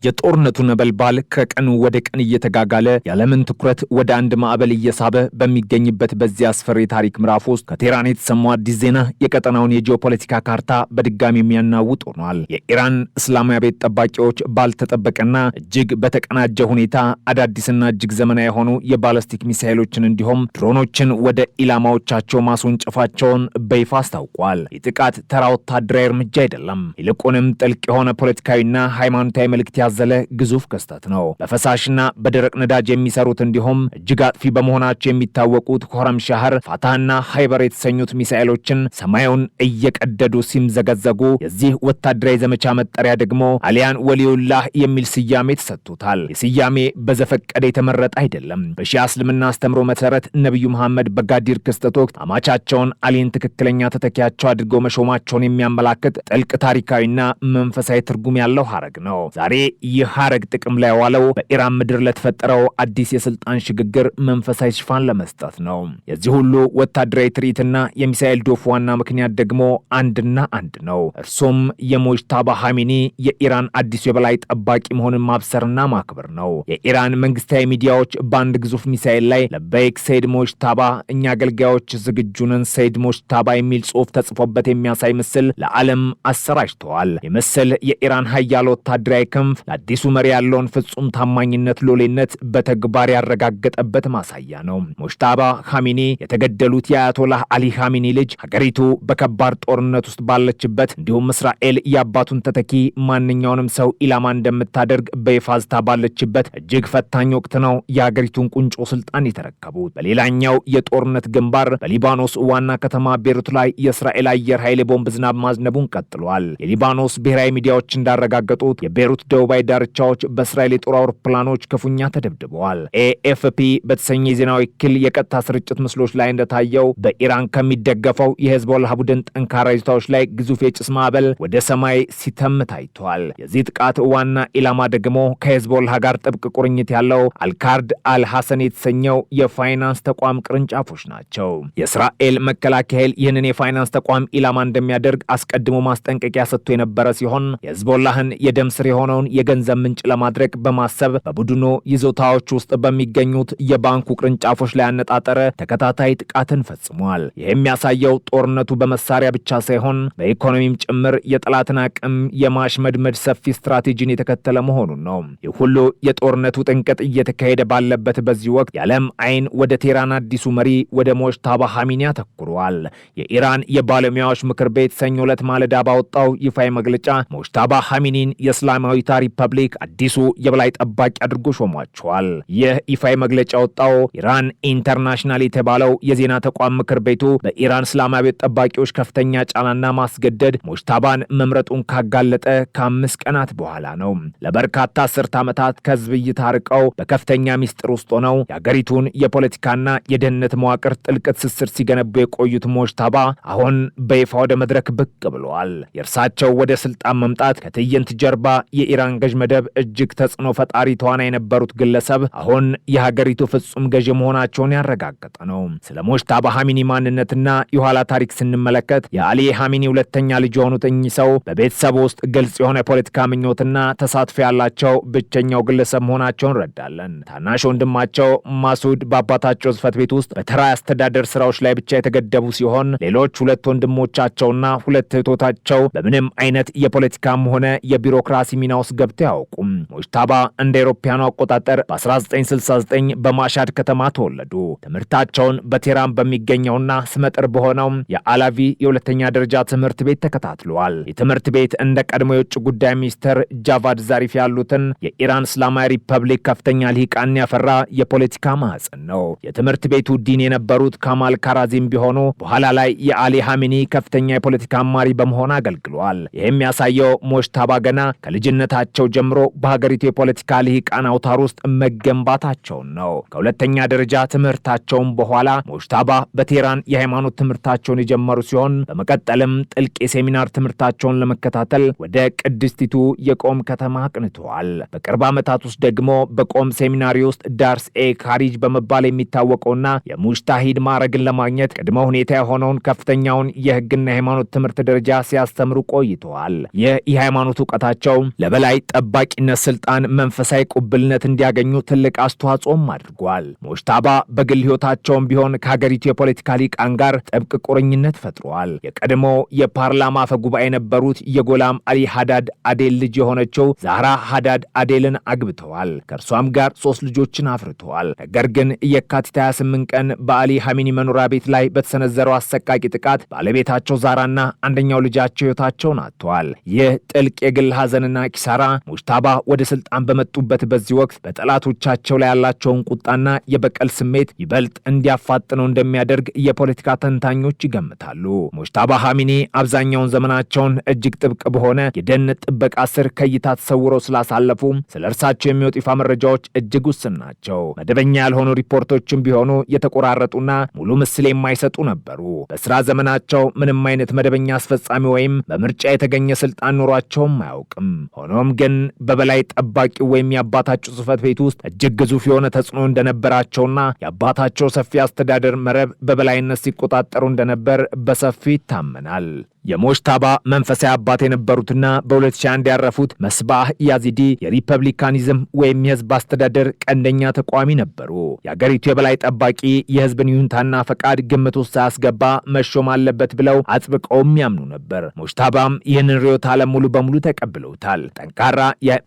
የጦርነቱ ነበልባል ከቀን ወደ ቀን እየተጋጋለ ያለምን ትኩረት ወደ አንድ ማዕበል እየሳበ በሚገኝበት በዚህ አስፈሪ ታሪክ ምዕራፍ ውስጥ ከቴህራን የተሰማው አዲስ ዜና የቀጠናውን የጂኦፖለቲካ ካርታ በድጋሚ የሚያናውጥ ሆኗል። የኢራን እስላማዊ ቤት ጠባቂዎች ባልተጠበቀና እጅግ በተቀናጀ ሁኔታ አዳዲስና እጅግ ዘመናዊ የሆኑ የባለስቲክ ሚሳኤሎችን እንዲሁም ድሮኖችን ወደ ኢላማዎቻቸው ማስወንጨፋቸውን በይፋ አስታውቋል። የጥቃት ተራ ወታደራዊ እርምጃ አይደለም፣ ይልቁንም ጥልቅ የሆነ ፖለቲካዊና ሃይማኖታዊ መልእክት ያዘለ ግዙፍ ክስተት ነው። በፈሳሽና በደረቅ ነዳጅ የሚሰሩት እንዲሁም እጅግ አጥፊ በመሆናቸው የሚታወቁት ኮረም ሻህር፣ ፋታህና ሃይበር የተሰኙት ሚሳኤሎችን ሰማዩን እየቀደዱ ሲምዘገዘጉ የዚህ ወታደራዊ ዘመቻ መጠሪያ ደግሞ አሊያን ወሊዩላህ የሚል ስያሜ ተሰጥቶታል። የስያሜ በዘፈቀደ የተመረጠ አይደለም። በሺዓ እስልምና አስተምሮ መሰረት ነብዩ መሐመድ በጋዲር ክስተት ወቅት አማቻቸውን አሊን ትክክለኛ ተተኪያቸው አድርገው መሾማቸውን የሚያመላክት ጥልቅ ታሪካዊና መንፈሳዊ ትርጉም ያለው ሐረግ ነው። ዛሬ ይህ ሐረግ ጥቅም ላይ ዋለው በኢራን ምድር ለተፈጠረው አዲስ የስልጣን ሽግግር መንፈሳዊ ሽፋን ለመስጠት ነው። የዚህ ሁሉ ወታደራዊ ትርኢትና የሚሳኤል ዶፍ ዋና ምክንያት ደግሞ አንድና አንድ ነው። እርሱም የሞጅታባ ኻሜኒ የኢራን አዲሱ የበላይ ጠባቂ መሆንን ማብሰርና ማክበር ነው። የኢራን መንግስታዊ ሚዲያዎች በአንድ ግዙፍ ሚሳኤል ላይ ለበይክ ሰይድ ሞጅታባ እኛ አገልጋዮች ዝግጁ ነን ሰይድ ሞጅታባ የሚል ጽሑፍ ተጽፎበት የሚያሳይ ምስል ለዓለም አሰራጭተዋል። የምስል የኢራን ኃያል ወታደራዊ ክንፍ ለአዲሱ መሪ ያለውን ፍጹም ታማኝነት ሎሌነት በተግባር ያረጋገጠበት ማሳያ ነው። ሙጅታባ ኻሜኒ የተገደሉት የአያቶላህ አሊ ኻሜኒ ልጅ ሀገሪቱ በከባድ ጦርነት ውስጥ ባለችበት እንዲሁም እስራኤል የአባቱን ተተኪ ማንኛውንም ሰው ኢላማ እንደምታደርግ በይፋ ዝታ ባለችበት እጅግ ፈታኝ ወቅት ነው የሀገሪቱን ቁንጮ ስልጣን የተረከቡት። በሌላኛው የጦርነት ግንባር በሊባኖስ ዋና ከተማ ቤሩት ላይ የእስራኤል አየር ኃይል የቦምብ ዝናብ ማዝነቡን ቀጥሏል። የሊባኖስ ብሔራዊ ሚዲያዎች እንዳረጋገጡት የቤሩት ደቡባዊ ዳርቻዎች በእስራኤል የጦር አውሮፕላኖች ክፉኛ ተደብድበዋል። ኤኤፍፒ በተሰኘ የዜና ወኪል የቀጥታ ስርጭት ምስሎች ላይ እንደታየው በኢራን ከሚደገፈው የሄዝቦላህ ቡድን ጠንካራ ይዞታዎች ላይ ግዙፍ የጭስ ማዕበል ወደ ሰማይ ሲተም ታይቷል። የዚህ ጥቃት ዋና ኢላማ ደግሞ ከሄዝቦላህ ጋር ጥብቅ ቁርኝት ያለው አልካርድ አልሐሰን የተሰኘው የፋይናንስ ተቋም ቅርንጫፎች ናቸው። የእስራኤል መከላከያ ኃይል ይህንን የፋይናንስ ተቋም ኢላማ እንደሚያደርግ አስቀድሞ ማስጠንቀቂያ ሰጥቶ የነበረ ሲሆን የሄዝቦላህን የደም ስር የሆነውን የገንዘብ ምንጭ ለማድረግ በማሰብ በቡድኑ ይዞታዎች ውስጥ በሚገኙት የባንኩ ቅርንጫፎች ላይ ያነጣጠረ ተከታታይ ጥቃትን ፈጽሟል። ይህ የሚያሳየው ጦርነቱ በመሳሪያ ብቻ ሳይሆን በኢኮኖሚም ጭምር የጠላትን አቅም የማሽመድመድ ሰፊ ስትራቴጂን የተከተለ መሆኑን ነው። ይህ ሁሉ የጦርነቱ ጥንቅጥ እየተካሄደ ባለበት በዚህ ወቅት የዓለም አይን ወደ ቴህራን አዲሱ መሪ ወደ ሙጅታባ ኻሜኒ አተኩሯል። የኢራን የባለሙያዎች ምክር ቤት ሰኞ ዕለት ማለዳ ባወጣው ይፋዊ መግለጫ ሙጅታባ ኻሜኒን የእስላማዊቷ ሪፐብሊክ አዲሱ የበላይ ጠባቂ አድርጎ ሾሟቸዋል። ይህ ይፋዊ መግለጫ ወጣው ኢራን ኢንተርናሽናል የተባለው የዜና ተቋም ምክር ቤቱ በኢራን እስላማዊ ቤት ጠባቂዎች ከፍተኛ ጫናና ማስገደድ ሙጅታባን መምረጡን ካጋለጠ ከ5 ቀናት በኋላ ነው። ለበርካታ አስርት ዓመታት ከህዝብ እይታ ርቀው በከፍተኛ ሚስጥር ውስጥ ሆነው የአገሪቱን የፖለቲካና የደህንነት መዋቅር ጥልቅ ትስስር ሲገነቡ የቆዩት ሙጅታባ አሁን በይፋ ወደ መድረክ ብቅ ብለዋል። የእርሳቸው ወደ ስልጣን መምጣት ከትዕይንት ጀርባ የኢራን ገዥ መደብ እጅግ ተጽዕኖ ፈጣሪ ተዋናይ የነበሩት ግለሰብ አሁን የሀገሪቱ ፍጹም ገዥ መሆናቸውን ያረጋገጠ ነው። ስለ ሙጅታባ ኻሜኒ ማንነትና የኋላ ታሪክ ስንመለከት የአሊ ኻሜኒ ሁለተኛ ልጅ የሆኑት እኚህ ሰው በቤተሰብ ውስጥ ግልጽ የሆነ የፖለቲካ ምኞትና ተሳትፎ ያላቸው ብቸኛው ግለሰብ መሆናቸውን እንረዳለን። ታናሽ ወንድማቸው ማሱድ በአባታቸው ጽሕፈት ቤት ውስጥ በተራ አስተዳደር ስራዎች ላይ ብቻ የተገደቡ ሲሆን ሌሎች ሁለት ወንድሞቻቸውና ሁለት እህቶቻቸው በምንም አይነት የፖለቲካም ሆነ የቢሮክራሲ ሚና ውስጥ ገብተው አያውቁም። ሙጅታባ እንደ አውሮፓውያኑ አቆጣጠር በ1969 በማሻድ ከተማ ተወለዱ። ትምህርታቸውን በቴህራን በሚገኘውና ስመጥር በሆነው የአላቪ የሁለተኛ ደረጃ ትምህርት ቤት ተከታትለዋል። የትምህርት ቤት እንደ ቀድሞ የውጭ ጉዳይ ሚኒስትር ጃቫድ ዛሪፍ ያሉትን የኢራን እስላማዊ ሪፐብሊክ ከፍተኛ ልሂቃን ያፈራ የፖለቲካ ማህፀን ነው። የትምህርት ቤቱ ዲን የነበሩት ካማል ካራዚም ቢሆኑ በኋላ ላይ የአሊ ኻሜኒ ከፍተኛ የፖለቲካ አማሪ በመሆን አገልግለዋል። ይህ የሚያሳየው ሙጅታባ ገና ከልጅነታቸው ጀምሮ በሀገሪቱ የፖለቲካ ልሂቃን አውታር ውስጥ መገንባታቸውን ነው። ከሁለተኛ ደረጃ ትምህርታቸውን በኋላ ሙጅታባ በቴህራን የሃይማኖት ትምህርታቸውን የጀመሩ ሲሆን በመቀጠልም ጥልቅ የሴሚናር ትምህርታቸውን ለመከታተል ወደ ቅድስቲቱ የቆም ከተማ አቅንተዋል። በቅርብ ዓመታት ውስጥ ደግሞ በቆም ሴሚናሪ ውስጥ ዳርስ ኤ ካሪጅ በመባል የሚታወቀውና የሙጅታሂድ ማዕረግን ለማግኘት ቅድመ ሁኔታ የሆነውን ከፍተኛውን የህግና የሃይማኖት ትምህርት ደረጃ ሲያስተምሩ ቆይተዋል። ይህ የሃይማኖት እውቀታቸው ለበላይ ጠባቂነት ስልጣን መንፈሳዊ ቁብልነት እንዲያገኙ ትልቅ አስተዋጽኦም አድርጓል። ሙጅታባ በግል ህይወታቸውም ቢሆን ከሀገሪቱ የፖለቲካ ሊቃን ጋር ጥብቅ ቁርኝነት ፈጥረዋል። የቀድሞ የፓርላማ አፈ ጉባኤ የነበሩት የጎላም አሊ ሃዳድ አዴል ልጅ የሆነችው ዛህራ ሃዳድ አዴልን አግብተዋል። ከእርሷም ጋር 3 ልጆችን አፍርተዋል። ነገር ግን የካቲት 28 ቀን በአሊ ሐሚኒ መኖሪያ ቤት ላይ በተሰነዘረው አሰቃቂ ጥቃት ባለቤታቸው ዛራና አንደኛው ልጃቸው ህይወታቸውን አጥተዋል። ይህ ጥልቅ የግል ሐዘንና ኪሳራ ሙጅታባ ወደ ስልጣን በመጡበት በዚህ ወቅት በጠላቶቻቸው ላይ ያላቸውን ቁጣና የበቀል ስሜት ይበልጥ እንዲያፋጥነው እንደሚያደርግ የፖለቲካ ተንታኞች ይገምታሉ። ሙጅታባ ሐሚኒ አብዛኛውን ዘመናቸውን እጅግ ጥብቅ በሆነ የደን ጥበቃ ስር ከእይታ ተሰውረው ስላሳለፉ ስለ እርሳቸው የሚወጡ ይፋ መረጃዎች እጅግ ውስን ናቸው። መደበኛ ያልሆኑ ሪፖርቶችም ቢሆኑ የተቆራረጡና ሙሉ ምስል የማይሰጡ ነበሩ። በስራ ዘመናቸው ምንም አይነት መደበኛ አስፈጻሚ ወይም በምርጫ የተገኘ ስልጣን ኖሯቸውም አያውቅም። ሆኖም ግን በበላይ ጠባቂ ወይም የአባታቸው ጽህፈት ቤት ውስጥ እጅግ ግዙፍ የሆነ ተጽዕኖ እንደነበራቸውና የአባታቸው ሰፊ አስተዳደር መረብ በበላይነት ሲቆጣጠሩ እንደነበር በሰፊው ይታመናል። የሙጅታባ መንፈሳዊ አባት የነበሩትና በ2001 ያረፉት መስባህ ያዚዲ የሪፐብሊካኒዝም ወይም የህዝብ አስተዳደር ቀንደኛ ተቋሚ ነበሩ። የአገሪቱ የበላይ ጠባቂ የህዝብን ይሁንታና ፈቃድ ግምት ውስጥ ሳያስገባ መሾም አለበት ብለው አጥብቀውም ያምኑ ነበር። ሙጅታባም ይህንን ርዕዮተ ዓለም ሙሉ በሙሉ ተቀብለውታል።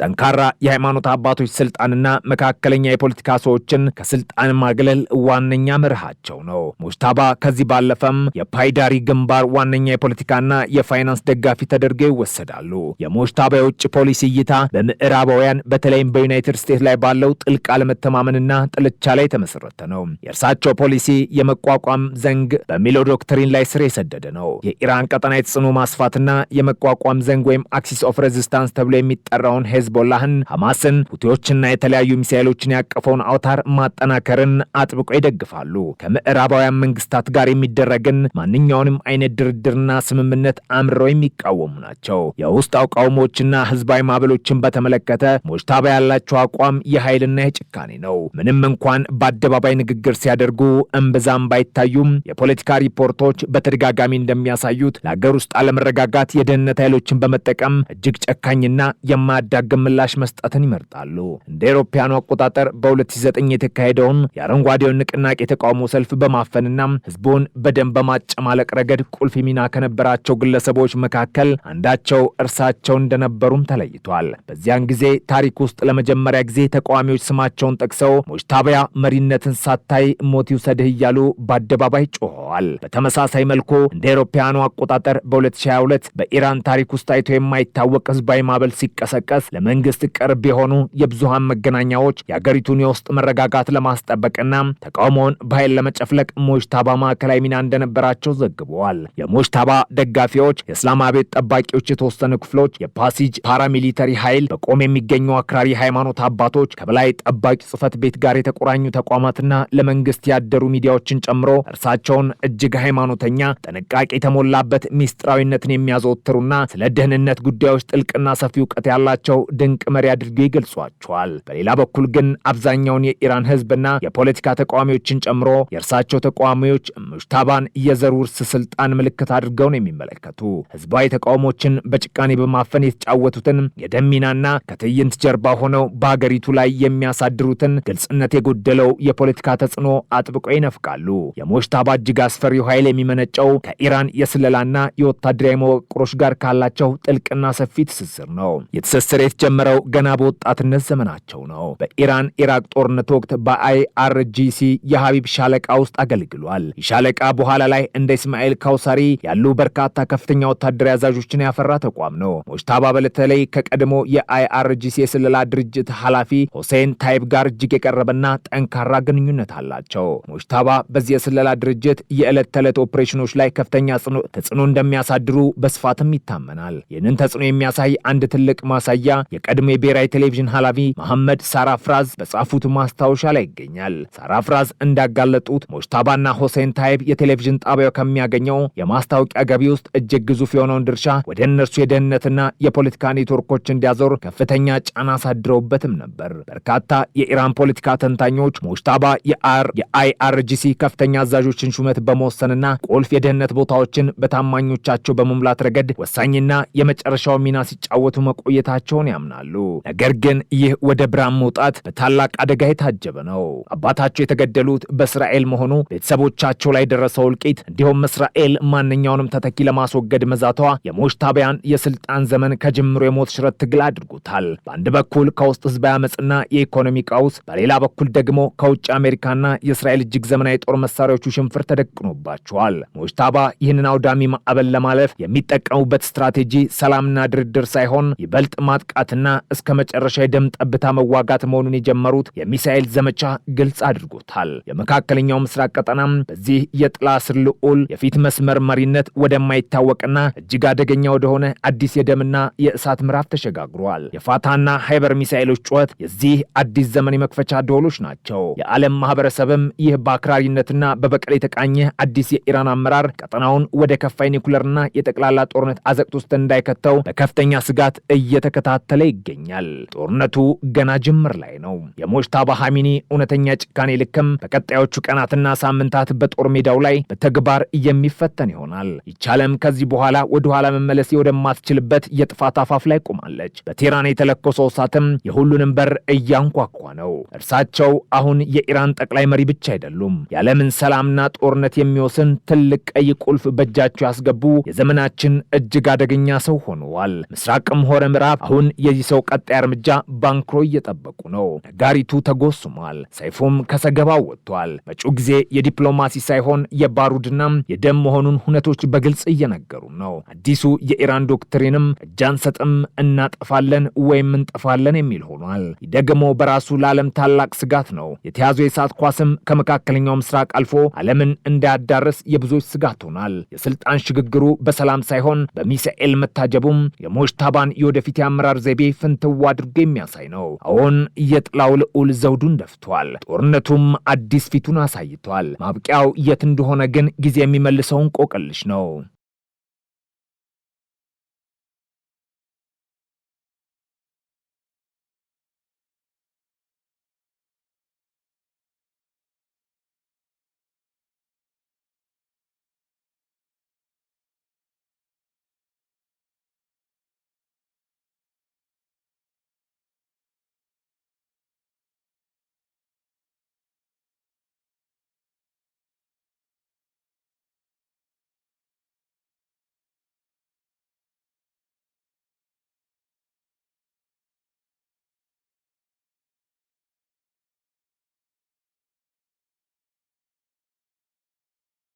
ጠንካራ የሃይማኖት አባቶች ስልጣንና መካከለኛ የፖለቲካ ሰዎችን ከስልጣን ማግለል ዋነኛ መርሃቸው ነው። ሙጅታባ ከዚህ ባለፈም የፓይዳሪ ግንባር ዋነኛ የፖለቲካ ና የፋይናንስ ደጋፊ ተደርገው ይወሰዳሉ። የሙጅታባ የውጭ ፖሊሲ እይታ በምዕራባውያን በተለይም በዩናይትድ ስቴትስ ላይ ባለው ጥልቅ አለመተማመንና ጥልቻ ላይ የተመሰረተ ነው። የእርሳቸው ፖሊሲ የመቋቋም ዘንግ በሚለው ዶክትሪን ላይ ስር የሰደደ ነው። የኢራን ቀጠና የተጽዕኖ ማስፋትና የመቋቋም ዘንግ ወይም አክሲስ ኦፍ ሬዚስታንስ ተብሎ የሚጠራውን ሄዝቦላህን፣ ሐማስን፣ ሁቲዎችና የተለያዩ ሚሳኤሎችን ያቀፈውን አውታር ማጠናከርን አጥብቆ ይደግፋሉ። ከምዕራባውያን መንግስታት ጋር የሚደረግን ማንኛውንም አይነት ድርድርና ስምምነት አምርረው የሚቃወሙ ናቸው። የውስጥ አቋሞችና ህዝባዊ ማዕበሎችን በተመለከተ ሙጅታባ ያላቸው አቋም የኃይልና የጭካኔ ነው። ምንም እንኳን በአደባባይ ንግግር ሲያደርጉ እምብዛም ባይታዩም የፖለቲካ ሪፖርቶች በተደጋጋሚ እንደሚያሳዩት ለሀገር ውስጥ አለመረጋጋት የደህንነት ኃይሎችን በመጠቀም እጅግ ጨካኝና የማያዳግም ምላሽ መስጠትን ይመርጣሉ። እንደ አውሮፓውያኑ አቆጣጠር በ2009 የተካሄደውን የአረንጓዴውን ንቅናቄ የተቃውሞ ሰልፍ በማፈንና ህዝቡን በደም በማጨማለቅ ረገድ ቁልፍ ሚና ከነበራቸው ግለሰቦች መካከል አንዳቸው እርሳቸው እንደነበሩም ተለይቷል። በዚያን ጊዜ ታሪክ ውስጥ ለመጀመሪያ ጊዜ ተቃዋሚዎች ስማቸውን ጠቅሰው ሙጅታባ መሪነትን ሳታይ ሞት ይውሰድህ እያሉ በአደባባይ ጮኸዋል። በተመሳሳይ መልኩ እንደ አውሮፓውያኑ አቆጣጠር በ2022 በኢራን ታሪክ ውስጥ ታይቶ የማይታወቅ ህዝባዊ ማዕበል ሲቀሰቀስ ለመንግስት ቅርብ የሆኑ የብዙሃን መገናኛዎች የአገሪቱን የውስጥ መረጋጋት ለማስጠበቅና ተቃውሞውን በኃይል ለመጨፍለቅ ሙጅታባ ማዕከላዊ ሚና እንደነበራቸው ዘግበዋል። የሙጅታባ ደጋፊዎች፣ የእስላም አብዮት ጠባቂዎች የተወሰኑ ክፍሎች፣ የፓሲጅ ፓራሚሊተሪ ኃይል፣ በቆም የሚገኙ አክራሪ ሃይማኖት አባቶች፣ ከበላይ ጠባቂ ጽህፈት ቤት ጋር የተቆራኙ ተቋማትና ለመንግስት ያደሩ ሚዲያዎችን ጨምሮ እርሳቸውን እጅግ ሃይማኖተኛ፣ ጥንቃቄ የተሞላበት ሚስጥራዊነትን የሚያዘወትሩና ስለ ደህንነት ጉዳዮች ጥልቅና ሰፊ እውቀት ያላቸው ድንቅ መሪ አድርገው ይገልጿቸዋል። በሌላ በኩል ግን አብዛኛውን የኢራን ህዝብና የፖለቲካ ተቃዋሚዎችን ጨምሮ የእርሳቸው ተቃዋሚዎች ሙጅታባን የዘር ውርስ ስልጣን ምልክት አድርገው ነው የሚመለከቱ። ህዝባዊ ተቃውሞችን በጭካኔ በማፈን የተጫወቱትን የደም ሚናና ከትዕይንት ጀርባ ሆነው በሀገሪቱ ላይ የሚያሳድሩትን ግልጽነት የጎደለው የፖለቲካ ተጽዕኖ አጥብቀው ይነፍቃሉ። የሙጅታባ እጅግ አስፈሪው ኃይል የሚመነጨው ከኢራን የስለላና የወታደራዊ መዋቅሮች ጋር ካላቸው ጥልቅና ሰፊ ትስስር ነው። የትስስር የተጀመረው ገና በወጣትነት ዘመናቸው ነው። በኢራን ኢራቅ ጦርነት ወቅት በአይአርጂሲ የሀቢብ ሻለቃ ውስጥ አገልግሏል። ይህ ሻለቃ በኋላ ላይ እንደ እስማኤል ካውሳሪ ያሉ በርካታ ከፍተኛ ወታደራዊ አዛዦችን ያፈራ ተቋም ነው። ሙጅታባ በተለይ ከቀድሞ የአይአርጂሲ የስለላ ድርጅት ኃላፊ ሁሴን ታይብ ጋር እጅግ የቀረበና ጠንካራ ግንኙነት አላቸው። ሙጅታባ በዚህ የስለላ ድርጅት የዕለት ተዕለት ኦፕሬሽኖች ላይ ከፍተኛ ተጽዕኖ እንደሚያሳድሩ በስፋትም ይታመናል። ይህንን ተጽዕኖ የሚያሳይ አንድ ትልቅ ማሳያ የቀድሞ የብሔራዊ ቴሌቪዥን ኃላፊ መሐመድ ሳራፍራዝ በጻፉት ማስታወሻ ላይ ይገኛል። ሳራፍራዝ እንዳጋለጡት ሙጅታባና ሁሴን ታይብ የቴሌቪዥን ጣቢያው ከሚያገኘው የማስታወቂያ ገቢ ውስጥ ውስጥ እጅግ ግዙፍ የሆነውን ድርሻ ወደ እነርሱ የደህንነትና የፖለቲካ ኔትወርኮች እንዲያዞር ከፍተኛ ጫና አሳድረውበትም ነበር። በርካታ የኢራን ፖለቲካ ተንታኞች ሙጅታባ የአይአርጂሲ ከፍተኛ አዛዦችን ሹመት በመወሰንና ቁልፍ የደህንነት ቦታዎችን በታማኞቻቸው በመሙላት ረገድ ወሳኝና የመጨረሻው ሚና ሲጫወቱ መቆየታቸውን ያምናሉ። ነገር ግን ይህ ወደ ብርሃን መውጣት በታላቅ አደጋ የታጀበ ነው። አባታቸው የተገደሉት በእስራኤል መሆኑ፣ ቤተሰቦቻቸው ላይ ደረሰው እልቂት፣ እንዲሁም እስራኤል ማንኛውንም ተተኪ ለማስወገድ መዛቷ የሙጅታባያን የስልጣን ዘመን ከጅምሮ የሞት ሽረት ትግል አድርጎታል። በአንድ በኩል ከውስጥ ህዝባዊ አመፅና የኢኮኖሚ ቀውስ፣ በሌላ በኩል ደግሞ ከውጭ አሜሪካና የእስራኤል እጅግ ዘመናዊ ጦር መሳሪያዎቹ ሽንፍር ተደቅኖባቸዋል። ሙጅታባ ይህንን አውዳሚ ማዕበል ለማለፍ የሚጠቀሙበት ስትራቴጂ ሰላምና ድርድር ሳይሆን ይበልጥ ማጥቃትና እስከ መጨረሻ የደም ጠብታ መዋጋት መሆኑን የጀመሩት የሚሳኤል ዘመቻ ግልጽ አድርጎታል። የመካከለኛው ምስራቅ ቀጠናም በዚህ የጥላ ስር ልዑል የፊት መስመር መሪነት ወደማይታወቅና እጅግ አደገኛ ወደሆነ አዲስ የደምና የእሳት ምዕራፍ ተሸጋግሯል። የፋታና ሃይበር ሚሳኤሎች ጩኸት የዚህ አዲስ ዘመን የመክፈቻ ደወሎች ናቸው። የዓለም ማህበረሰብም ይህ በአክራሪነትና በበቀል የተቃኘ አዲስ የኢራን አመራር ቀጠናውን ወደ ከፋ ኒኩለርና የጠቅላላ ጦርነት አዘቅት ውስጥ እንዳይከተው በከፍተኛ ስጋት እየተከታተለ ይገኛል። ጦርነቱ ገና ጅምር ላይ ነው። የሙጅታባ ኻሜኒ እውነተኛ ጭካኔ ልክም በቀጣዮቹ ቀናትና ሳምንታት በጦር ሜዳው ላይ በተግባር የሚፈተን ይሆናል። ይቻለም ከዚህ በኋላ ወደ ኋላ መመለስ ወደማትችልበት የጥፋት አፋፍ ላይ ቆማለች። በቴህራን የተለኮሰው እሳትም የሁሉንም በር እያንኳኳ ነው። እርሳቸው አሁን የኢራን ጠቅላይ መሪ ብቻ አይደሉም። የዓለምን ሰላምና ጦርነት የሚወስን ትልቅ ቀይ ቁልፍ በእጃቸው ያስገቡ የዘመናችን እጅግ አደገኛ ሰው ሆነዋል። ምስራቅም ሆነ ምዕራብ አሁን የዚህ ሰው ቀጣይ እርምጃ ባንክሮ እየጠበቁ ነው። ነጋሪቱ ተጎስሟል። ሰይፉም ከሰገባው ወጥቷል። መጪው ጊዜ የዲፕሎማሲ ሳይሆን የባሩድና የደም መሆኑን ሁነቶች በግልጽ እየነገሩ ነው። አዲሱ የኢራን ዶክትሪንም እጅ አንሰጥም፣ እናጠፋለን ወይም እንጠፋለን የሚል ሆኗል። ደግሞ በራሱ ለዓለም ታላቅ ስጋት ነው። የተያዘው የእሳት ኳስም ከመካከለኛው ምስራቅ አልፎ ዓለምን እንዳያዳርስ የብዙዎች ስጋት ሆኗል። የስልጣን ሽግግሩ በሰላም ሳይሆን በሚሳኤል መታጀቡም የሙጅታባን የወደፊት የአመራር ዘይቤ ፍንትው አድርጎ የሚያሳይ ነው። አሁን የጥላው ልዑል ዘውዱን ደፍቷል። ጦርነቱም አዲስ ፊቱን አሳይቷል። ማብቂያው የት እንደሆነ ግን ጊዜ የሚመልሰውን ቆቅልሽ ነው።